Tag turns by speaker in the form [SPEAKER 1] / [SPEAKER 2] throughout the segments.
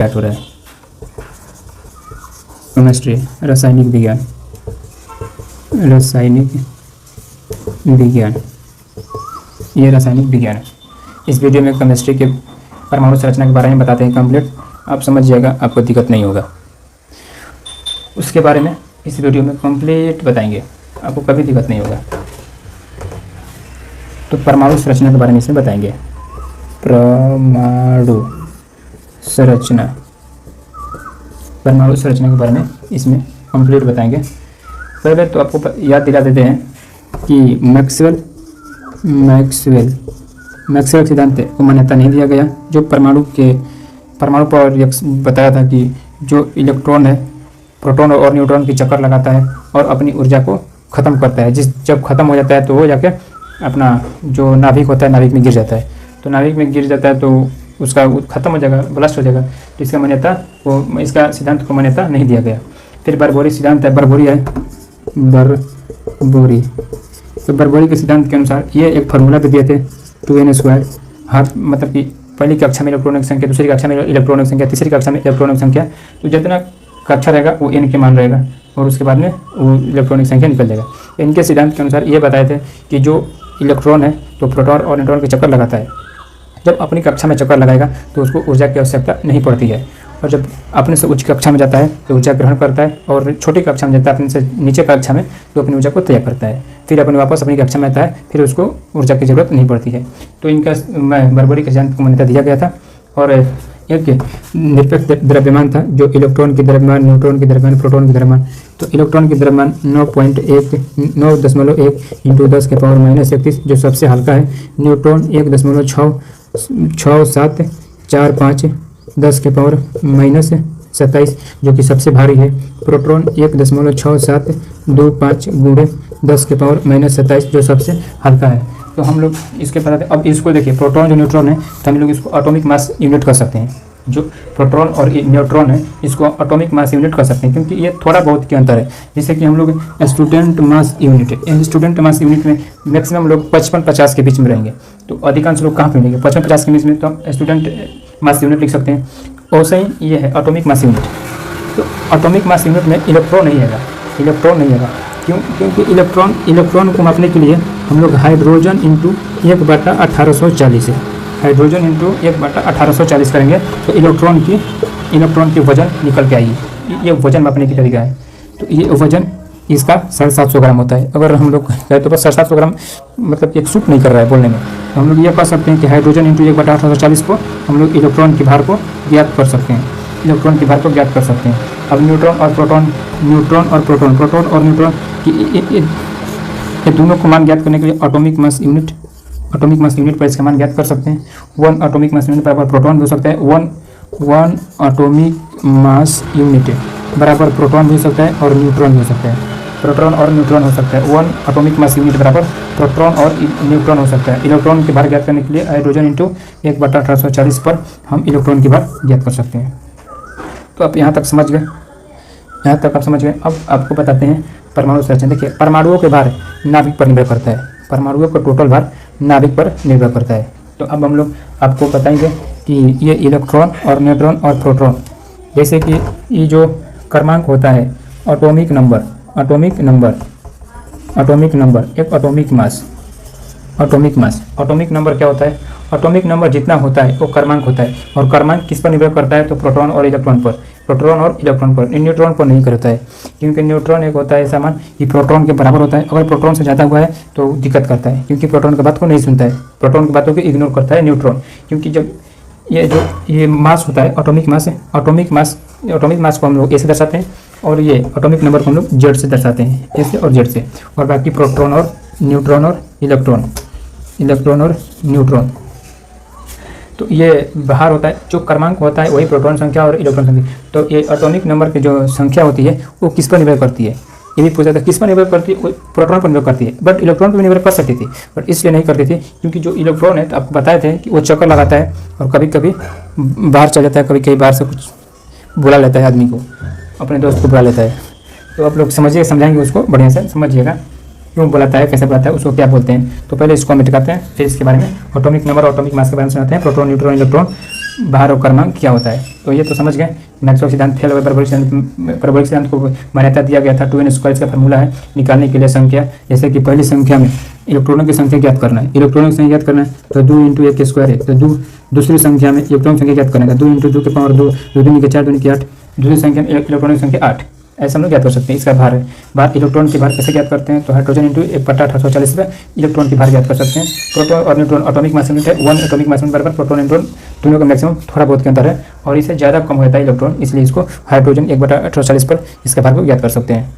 [SPEAKER 1] Start हो रहा है। केमिस्ट्री, रासायनिक विज्ञान, रासायनिक विज्ञान, ये रासायनिक विज्ञान है। इस वीडियो में केमिस्ट्री के परमाणु संरचना के बारे में बताते हैं कंप्लीट। आप समझ जाएगा, आपको दिक्कत नहीं होगा। उसके बारे में इस वीडियो में कंप्लीट बताएंगे, आपको कभी दिक्कत नहीं होगा। तो परमाणु संरचना के बारे में इसमें बताएंगे। परमाणु संरचना, परमाणु संरचना के बारे में इसमें कंप्लीट बताएंगे। पहले तो आपको याद दिला देते हैं कि मैक्सवेल सिद्धांत को मान्यता नहीं दिया गया। जो परमाणु पर बताया था कि जो इलेक्ट्रॉन है प्रोटॉन और न्यूट्रॉन की चक्कर लगाता है और अपनी ऊर्जा को ख़त्म करता है। जब ख़त्म हो जाता है तो वो जाके अपना जो नाभिक होता है, नाभिक में गिर जाता है। तो नाभिक में गिर जाता है तो उसका ख़त्म हो जाएगा, ब्लास्ट हो जाएगा। तो इसका सिद्धांत को मान्यता नहीं दिया गया। फिर बरबोरी सिद्धांत है, बरबोरी तो बरबोरी के सिद्धांत के अनुसार ये एक फार्मूला भी दिए थे 2n²। हर मतलब कि पहली कक्षा में इलेक्ट्रॉनों की संख्या, दूसरी कक्षा में इलेक्ट्रॉनों की संख्या, तीसरी कक्षा में इलेक्ट्रॉनों की संख्या। तो जितना कक्षा रहेगा वो n के मान रहेगा और उसके बाद में वो इलेक्ट्रॉनिक संख्या निकल जाएगा। इनके सिद्धांत के अनुसार ये बताए थे कि जो इलेक्ट्रॉन है तो प्रोटॉन और न्यूट्रॉन के चक्कर लगाता है। जब अपनी कक्षा में चक्कर लगाएगा तो उसको ऊर्जा की आवश्यकता नहीं पड़ती है, और जब अपने से उच्च कक्षा में जाता है तो ऊर्जा ग्रहण करता है, और छोटी कक्षा में जाता है अपने से नीचे कक्षा में तो अपनी ऊर्जा को त्याग करता है। फिर वापस अपनी कक्षा में आता है, फिर उसको ऊर्जा की जरूरत नहीं पड़ती है। तो इनका बरबोरी के सिद्धांत को मान्यता दिया गया था। और एक निरपेक्ष द्रव्यमान था, जो इलेक्ट्रॉन की द्रव्यमान, न्यूट्रॉन की द्रव्यमान, प्रोटॉन की द्रव्यमान। तो इलेक्ट्रॉन की द्रव्यमान 9.1 × 10⁻⁻31 जो सबसे हल्का है। न्यूट्रॉन 1.6745 10⁻⁻27 जो कि सबसे भारी है। प्रोटॉन 1.6725 × 10⁻⁻27 जो सबसे हल्का है। तो हम लोग इसके बताते हैं। अब इसको देखिए, प्रोटॉन जो न्यूट्रॉन है तो हम लोग इसको एटॉमिक मास यूनिट कर सकते हैं। जो प्रोटॉन और न्यूट्रॉन है इसको एटॉमिक मास यूनिट कर सकते हैं, क्योंकि ये थोड़ा बहुत के अंतर है। जैसे कि हम लोग स्टूडेंट मास यूनिट है, स्टूडेंट मास यूनिट में मैक्सिमम लोग 55-50 के बीच में रहेंगे। तो अधिकांश लोग कहाँ पे मिलेंगे? 55-50 के बीच में, तो हम स्टूडेंट मास यूनिट लिख सकते हैं। वैसे ही ये है एटॉमिक मास यूनिट। तो एटॉमिक मास यूनिट में इलेक्ट्रॉन नहीं आएगा। क्योंकि इलेक्ट्रॉन को मापने के लिए हम लोग हाइड्रोजन इंटू 1/1840 है। हाइड्रोजन इंटू 1/1840 करेंगे तो इलेक्ट्रॉन की वजन निकल के आएगी। ये वजन मापने की तरीका है। तो ये वजन इसका 750 ग्राम होता है। अगर हम लोग कहें तो बस 750 ग्राम मतलब एक सूट नहीं कर रहा है बोलने में। तो हम लोग ये कह सकते हैं कि हाइड्रोजन इंटू 1/1840 को हम लोग इलेक्ट्रॉन की भार को ज्ञात कर सकते हैं। अब न्यूट्रॉन और प्रोटॉन की ये दोनों को मान ज्ञात करने के लिए एटॉमिक मास यूनिट पर इसका मान ज्ञात कर सकते हैं। 1 एटॉमिक मास यूनिट बराबर प्रोटॉन भी हो सकता है, 1 एटॉमिक मास यूनिट बराबर प्रोटॉन भी हो सकता है और न्यूट्रॉन भी हो सकता है। 1 एटॉमिक मास यूनिट बराबर प्रोटॉन और न्यूट्रॉन हो सकता है। इलेक्ट्रॉन की भार ज्ञात करने के लिए हाइड्रोजन इंटू 1/1840 पर हम इलेक्ट्रॉन की भार ज्ञात कर सकते हैं। तो आप यहाँ तक समझ गए। अब आपको बताते हैं परमाणु संरचना। देखिए, परमाणुओं के भार नाभिक पर निर्भर करता है। परमाणुओं का टोटल भार नाभिक पर निर्भर करता है। तो अब हम लोग आपको बताएंगे कि ये इलेक्ट्रॉन और न्यूट्रॉन और प्रोटॉन, जैसे कि ये जो क्रमांक होता है एटॉमिक नंबर, एक एटॉमिक नंबर क्या होता है? एटॉमिक नंबर जितना होता है वो क्रमांक होता है। और क्रमांक किस पर निर्भर करता है? तो प्रोटॉन और इलेक्ट्रॉन पर, न्यूट्रॉन पर नहीं करता है। क्योंकि न्यूट्रॉन एक होता है ऐसा मान कि प्रोटॉन के बराबर होता है। अगर प्रोटॉन से ज़्यादा हुआ है तो दिक्कत करता है, क्योंकि प्रोटॉन की बात को नहीं सुनता है, प्रोटॉन की बातों को इग्नोर करता है न्यूट्रॉन। क्योंकि जब ये मास होता है, एटॉमिक मास को हम लोग ए से दर्शाते हैं, और ये एटॉमिक नंबर को हम लोग जेड से दर्शाते हैं, ए से और जेड से। और बाकी प्रोटॉन और न्यूट्रॉन और इलेक्ट्रॉन, तो ये भार होता है। जो क्रमांक होता है वही प्रोटॉन संख्या और इलेक्ट्रॉन संख्या। तो ये एटॉमिक नंबर की जो संख्या होती है वो किस पर निर्भर करती है? ये भी पूछा था, किस पर निर्भर करती है? प्रोटॉन पर निर्भर करती है, बट इलेक्ट्रॉन पर भी निर्भर कर सकती थी, बट इसलिए नहीं करती थी क्योंकि जो इलेक्ट्रॉन है तो आपको बताए थे कि वो चक्कर लगाता है और कभी कभी बाहर चल जाता है, कभी बाहर से कुछ बुला लेता है, आदमी को, अपने दोस्त को बुला लेता है। तो आप लोग समझाएंगे उसको बढ़िया से, समझिएगा। क्यों बुलाता है, कैसे बुलाता है, उसको क्या बोलते हैं। तो पहले इसको हम मिटाते हैं, फिर इसके बारे में एटॉमिक नंबर और एटॉमिक मास के बारे में सुनाते हैं। प्रोटॉन, न्यूट्रॉन, इलेक्ट्रॉन, भार और क्रमांक क्या होता है। तो ये तो समझ गए, मैक्सवेल सिद्धांत फेल हुए, परवलयिक सिद्धांत को मान्यता दिया गया था। 2n² इसका फॉर्मूला है निकालने के लिए संख्या, जैसे कि पहली संख्या में इलेक्ट्रॉनों की संख्या ज्ञात करना है, इलेक्ट्रॉनों की संख्या ज्ञात करना है तो 2 × 1 स्क्वायर है। तो दूसरी संख्या में इलेक्ट्रॉन संख्या ज्ञात करना है 2 × 2 के पावर 2, 2 दूनी के 4, 2 दूनी के 8, दूसरी संख्या में इलेक्ट्रॉनों की संख्या 8, ऐसा हम लोग ज्ञात कर सकते हैं। इसका भार है, भार इलेक्ट्रॉन की भार कैसे ज्ञात करते हैं, तो हाइड्रोजन इंटू 1/840 पे इलेक्ट्रॉन की भार ज्ञात कर सकते हैं। प्रोटॉन और न्यूट्रॉन एटॉमिक मास यूनिट है, 1 एटॉमिक मास यूनिट बराबर प्रोटॉन न्यूट्रॉन दोनों का मैक्सिमम थोड़ा बहुत के अंतर है और इससे ज़्यादा कम होता है इलेक्ट्रॉन, इसलिए इसको हाइड्रोजन 1/840 पर इसका भार को ज्ञात कर सकते हैं।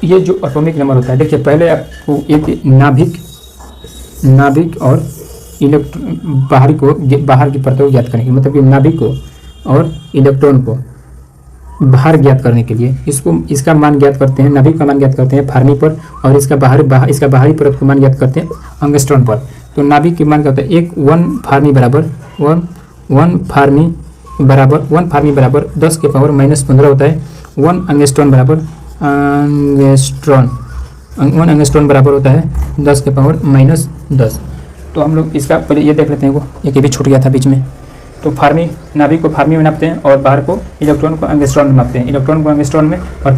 [SPEAKER 1] ये जो एटॉमिक नंबर होता है, देखिए पहले आपको एक नाभिक और बाहर की परतों को ज्ञात करने के, मतलब कि नाभिक को और इलेक्ट्रॉन को बाहर ज्ञात करने के लिए इसका मान ज्ञात करते हैं, नाभिक का मान ज्ञात करते हैं फर्मी पर और इसका बाहरी परत का मान ज्ञात करते हैं एंगस्ट्रॉन पर। तो नाभिक के मान क्या होता है, 1 फर्मी बराबर 10 के पावर -15 होता है। 1 एंगस्ट्रॉन बराबर होता है 10 के पावर -10। तो हम लोग इसका पहले ये देख लेते हैं, ये भी छूट गया था बीच में। तो नाभिक को फर्मी में नापते हैं और बाहर को इलेक्ट्रॉन को एंगस्ट्रॉन में नापते हैं, इलेक्ट्रॉन को एंगस्ट्रॉन में और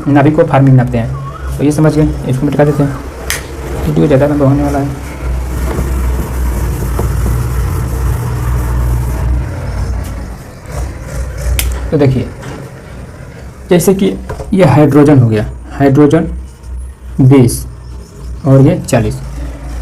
[SPEAKER 1] नाभिक को फर्मी में नापते हैं। तो ये समझ गए, इसको मिटा देते हैं, वीडियो ज़्यादा लंबा होने वाला है। तो देखिए जैसे कि ये हाइड्रोजन हो गया, हाइड्रोजन 20 और ये 40।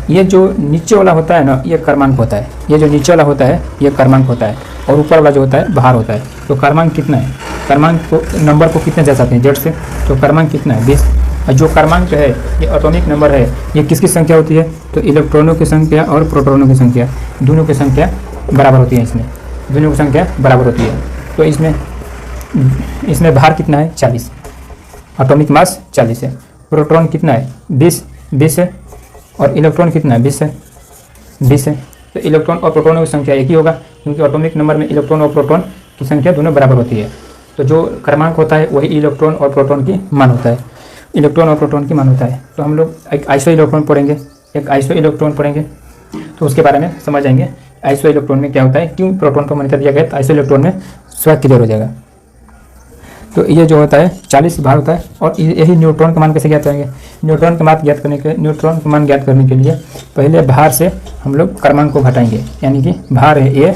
[SPEAKER 1] ये जो नीचे वाला होता है ना, ये क्रमांक होता है, ये जो नीचे वाला होता है ये क्रमांक होता है और ऊपर वाला जो होता है भार होता है। तो क्रमांक कितना है, क्रमांक को नंबर को कितने जा सकते हैं जेड से, तो क्रमांक कितना है 20। और जो क्रमांक है ये एटॉमिक नंबर है, ये किसकी संख्या होती है, तो इलेक्ट्रॉनों की संख्या और प्रोटॉनों की संख्या, दोनों की संख्या बराबर होती है, इसमें दोनों की संख्या बराबर होती है। तो इसमें भार कितना है 40, एटॉमिक मास 40 है, प्रोटॉन कितना है 20 है और इलेक्ट्रॉन कितना है 20 है। तो इलेक्ट्रॉन और प्रोटॉनों की संख्या एक ही होगा, क्योंकि एटॉमिक नंबर में इलेक्ट्रॉन और प्रोटॉन की संख्या दोनों बराबर होती है। तो जो क्रमांक होता है वही इलेक्ट्रॉन और प्रोटॉन की मान होता है, इलेक्ट्रॉन और प्रोटॉन की मान होता है। तो हम लोग एक आइसो इलेक्ट्रॉन पढ़ेंगे, तो उसके बारे में समझ आएंगे आइसो इलेक्ट्रॉन में क्या होता है, क्यों प्रोटॉन को मान्यता दिया गया, तो आइसो इलेक्ट्रॉन में स्वयं क्लियर हो जाएगा। तो ये जो होता है 40 भार होता है। और यही न्यूट्रॉन का मान कैसे ज्ञात करेंगे, न्यूट्रॉन का मान ज्ञात करने के लिए पहले भार से हम लोग क्रमांक को घटाएंगे, यानी कि भार है ए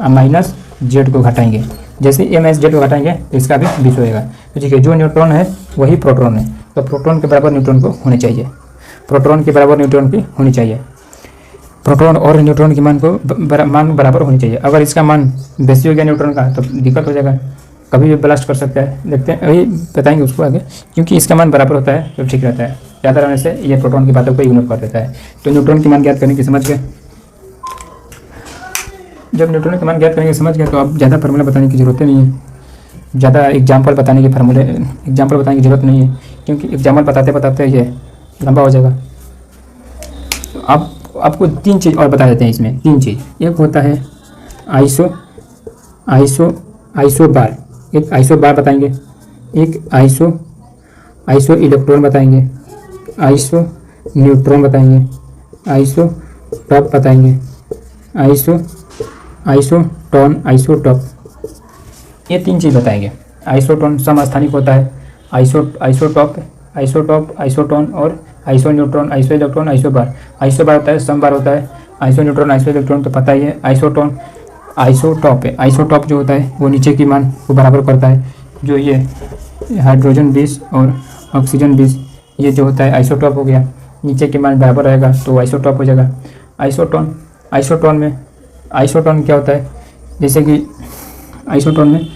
[SPEAKER 1] माइनस जेड को घटाएंगे। जैसे ए माइनस जेड को घटाएंगे तो इसका भी 20 होएगा। तो ठीक है, जो न्यूट्रॉन है वही प्रोटॉन है, तो प्रोटॉन के बराबर न्यूट्रॉन को होनी चाहिए, प्रोटॉन के बराबर न्यूट्रॉन की होनी चाहिए, प्रोटॉन और न्यूट्रॉन के मान बराबर होनी चाहिए। अगर इसका मान बेसी हो गया न्यूट्रॉन का तो दिक्कत हो जाएगा, कभी भी ब्लास्ट कर सकता है। देखते हैं, अभी बताएंगे उसको आगे, क्योंकि इसका मान बराबर होता है तो ठीक रहता है, ज़्यादा रहने से ये प्रोटॉन की बातों को इग्नोर कर देता है। तो न्यूट्रॉन की मान ज्ञात करने की समझ गए, जब न्यूट्रॉन की मान ज्ञात करने की समझ गए तो अब ज़्यादा फार्मूला बताने की जरूरत नहीं है, ज़्यादा एग्जाम्पल बताने की जरूरत नहीं है, क्योंकि एग्जाम्पल बताते ये लंबा हो जाएगा। तो अब आपको 3 चीज़ और बता देते हैं इसमें, 3 चीज़। एक होता है आइसो बार, एक आइसो बार बताएंगे, एक आइसो इलेक्ट्रॉन बताएंगे, आइसो न्यूट्रॉन बताएंगे, आइसो टॉप बताएंगे, आइसोटॉप, ये 3 चीज़ बताएंगे। आइसोटॉन समस्थानिक होता है, आइसोटॉप, आइसोटॉन और iso neutron, iso electron, isobar होता है, समबार होता है। आइसो न्यूट्रॉन, आइसो इलेक्ट्रॉन तो पता ही है। आइसोटॉप है, आइसोटॉप जो होता है वो नीचे की मान को बराबर करता है। जो ये हाइड्रोजन 20 और ऑक्सीजन 20 ये जो होता है आइसोटॉप हो गया, नीचे की मान बराबर रहेगा तो आइसोटॉप हो जाएगा। आइसोटॉन क्या होता है, जैसे कि आइसोटॉन में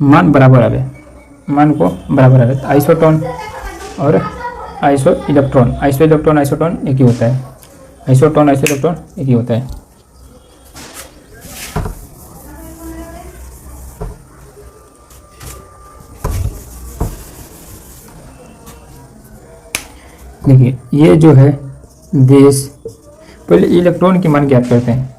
[SPEAKER 1] मान बराबर आवे, मान को बराबर आवे, तो आइसोटॉन और आइसो इलेक्ट्रॉन आइसोटॉन एक ही होता है, आइसोटॉन आइसो इलेक्ट्रॉन एक ही होता है। देखिए ये जो है 20, पहले इलेक्ट्रॉन की मान ज्ञात करते हैं।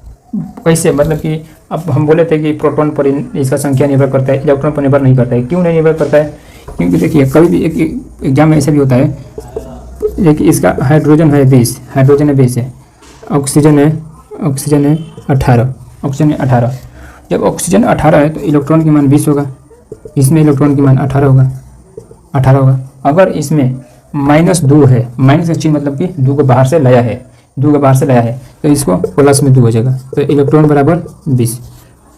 [SPEAKER 1] कैसे, मतलब कि अब हम बोले थे कि प्रोटॉन पर इसका संख्या निर्भर करता है, इलेक्ट्रॉन पर निर्भर नहीं करता है। क्यों नहीं निर्भर करता है? क्योंकि देखिए कभी भी एक एग्जाम में ऐसा भी होता है, देखिए इसका हाइड्रोजन है 20, हाइड्रोजन है 20 है, ऑक्सीजन है 18, ऑक्सीजन है 18। जब ऑक्सीजन 18 है तो इलेक्ट्रॉन की मान 20 होगा, इसमें इलेक्ट्रॉन की मान 18 होगा, 18 होगा। अगर इसमें -2 है, माइनस का चिन्ह मतलब कि 2 को बाहर से लाया है, 2 को बाहर से लाया है, तो इसको प्लस में 2 हो जाएगा, तो इलेक्ट्रॉन बराबर 20,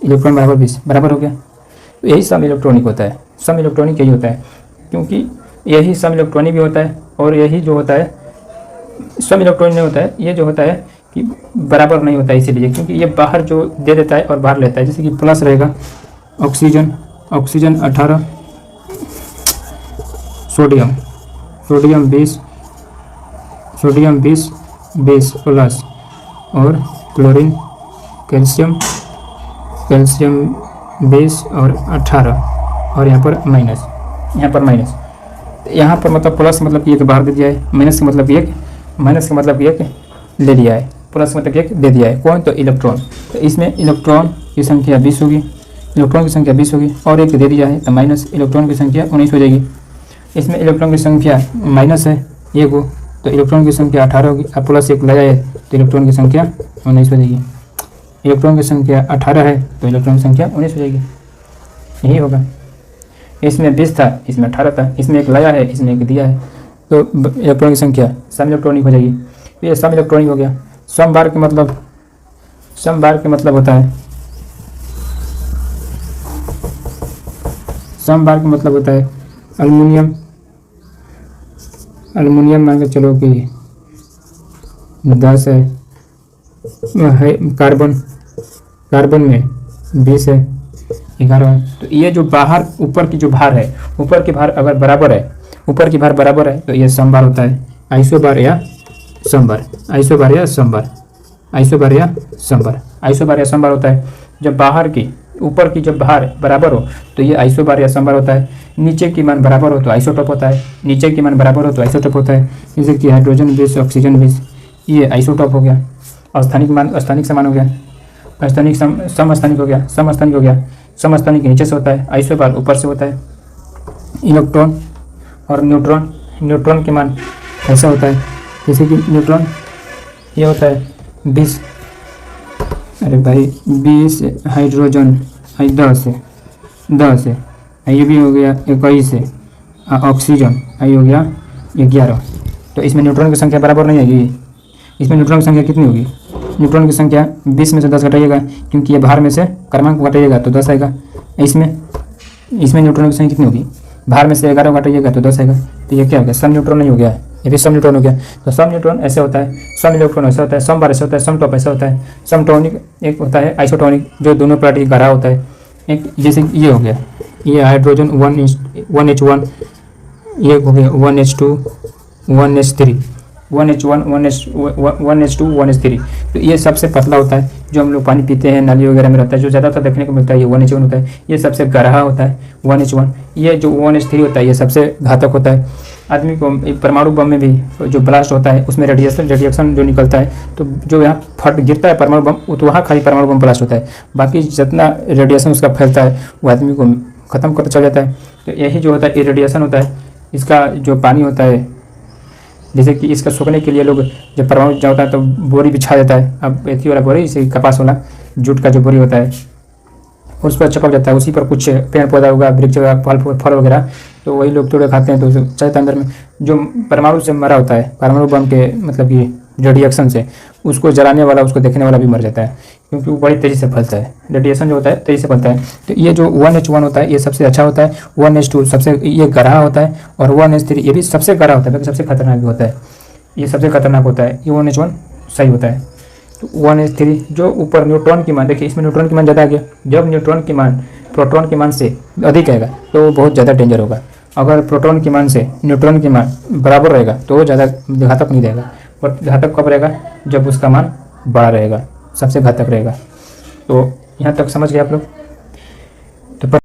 [SPEAKER 1] इलेक्ट्रॉन बराबर 20 बराबर हो गया। तो यही सम इलेक्ट्रॉनिक होता है, सम इलेक्ट्रॉनिक यही होता है, क्योंकि यही सम इलेक्ट्रॉनिक भी होता है। और यही जो होता है सम इलेक्ट्रॉनिक नहीं होता है, ये जो होता है कि बराबर नहीं होता है, इसीलिए क्योंकि ये बाहर जो दे देता है और बाहर लेता है। जैसे कि प्लस रहेगा ऑक्सीजन 18, सोडियम 20 प्लस, और क्लोरीन कैल्शियम 20 और 18, और यहाँ पर माइनस, यहाँ पर मतलब प्लस मतलब कि एक बाहर दे दिया है, माइनस का मतलब एक ले लिया है, प्लस का मतलब एक दे दिया है। कौन? तो इलेक्ट्रॉन। तो इसमें इलेक्ट्रॉन की संख्या 20 होगी, और एक दे दिया है तो माइनस, इलेक्ट्रॉन की संख्या 19 हो जाएगी। इसमें इलेक्ट्रॉन की संख्या माइनस है ये को, तो इलेक्ट्रॉन की संख्या 18 होगी, अब प्लस एक लगाया है तो इलेक्ट्रॉन की संख्या 19 हो जाएगी। इलेक्ट्रॉन की संख्या 18 है तो इलेक्ट्रॉन की संख्या 19 हो जाएगी, यही होगा। इसमें 20 था, इसमें 18 था, इसमें एक लाया है, इसमें एक दिया है, तो इलेक्ट्रॉन की संख्या सम इलेक्ट्रॉनिक हो जाएगी। ये सम इलेक्ट्रॉनिक हो गया। सम बार के मतलब होता है, सम बार का मतलब होता है एल्युमिनियम मान के चलो कि 10 है, कार्बन में 20 है, 11 है। तो ये जो बाहर ऊपर की जो भार है, ऊपर की भार अगर बराबर है, तो ये समबार होता है, आइसोबार या समबार होता है। जब बाहर की ऊपर की जब भार बराबर हो तो ये आइसोबार या समबार होता है। नीचे की मान बराबर हो तो आइसोटोप होता है, जैसे कि हाइड्रोजन 20 ऑक्सीजन 20, ये आइसोटोप हो गया। अस्थानिक समान हो गया, समस्थानिक हो गया। समस्थानिक नीचे से होता है, आइसोबार ऊपर से होता है। इलेक्ट्रॉन और न्यूट्रॉन की मान ऐसा होता है, जैसे कि न्यूट्रॉन ये होता है 20, अरे भाई 20 हाइड्रोजन 10 है, ये भी हो गया 21 है, ऑक्सीजन ये हो गया 11। तो इसमें न्यूट्रॉन की संख्या बराबर नहीं आएगी। इसमें न्यूट्रॉन की संख्या कितनी होगी? न्यूट्रॉन की संख्या 20 में से 10 घटाइएगा, क्योंकि ये बाहर में से क्रमांक घटाइएगा तो 10 आएगा। इसमें न्यूट्रॉन की संख्या कितनी होगी? बाहर में से 11 घटाइएगा तो 10 आएगा। तो ये क्या हो गया? सम न्यूट्रॉन नहीं हो गया, ये भी सम न्यूट्रॉन हो गया। तो सम न्यूट्रॉन ऐसे होता है, सम इलेक्ट्रॉन ऐसा होता है, सम बार ऐसा होता है, सम टॉप ऐसा होता है। सम टॉनिक एक होता है आइसोटोनिक, जो दोनों पार्टी गहरा होता है। एक जैसे ये हो गया, ये हाइड्रोजन 1H1, ये हो गया 1H2 1H3, 1H1 1H2 1H3। तो ये सबसे पतला होता है, जो हम लोग पानी पीते हैं नाली वगैरह में रहता है, जो ज़्यादातर देखने को मिलता है ये 1H1 होता है। ये सबसे गहरा होता है 1H1। ये जो 1H3 होता है ये सबसे घातक होता है। आदमी को परमाणु बम में भी जो ब्लास्ट होता है उसमें रेडिएशन जो निकलता है, तो जो यहाँ फट गिरता है परमाणु बम, तो वहाँ खाली परमाणु बम ब्लास्ट होता है। बाकी जितना रेडिएशन उसका फैलता है वो आदमी को ख़त्म करता चला जाता है। तो यही जो होता है ये रेडिएशन होता है। इसका जो पानी होता है, जैसे कि इसका सूखने के लिए लोग जब परमाणु होता है तो बोरी बिछा देता है। अब एथी वाला बोरी, जैसे कपास वाला जूट का जो बोरी होता है उस पर चिपक जाता है, उसी पर कुछ पेड़ पौधा होगा, वृक्ष होगा, फल वगैरह, तो वही लोग तोड़े खाते हैं। तो चाहते अंदर में जो परमाणु से मरा होता है, परमाणु बम के मतलब कि रेडिएशन से, उसको जलाने वाला, उसको देखने वाला भी मर जाता है, क्योंकि वो बड़ी तेज़ी से फैलता है। रेडिएशन जो होता है तेज़ी से फैलता है। तो ये जो 1H1 होता है ये सबसे अच्छा होता है, 1H2 सबसे ये गहरा होता है, और 1H3 ये भी सबसे गहरा होता है, लेकिन सबसे खतरनाक भी होता है। ये सबसे खतरनाक होता है, ये 1H1 सही होता है। तो 1H3 जो ऊपर न्यूट्रॉन की मान, देखिए इसमें न्यूट्रॉन की मान ज़्यादा आ गया। जब न्यूट्रॉन की मान प्रोटॉन की मान से अधिक आएगा तो वो बहुत ज़्यादा डेंजर होगा। अगर प्रोटॉन की मान से न्यूट्रॉन की मान बराबर रहेगा तो वो ज़्यादा घातक नहीं रहेगा। और घातक कब रहेगा? जब उसका मान बड़ा रहेगा, सबसे घातक रहेगा। तो यहाँ तक समझ गए आप लोग?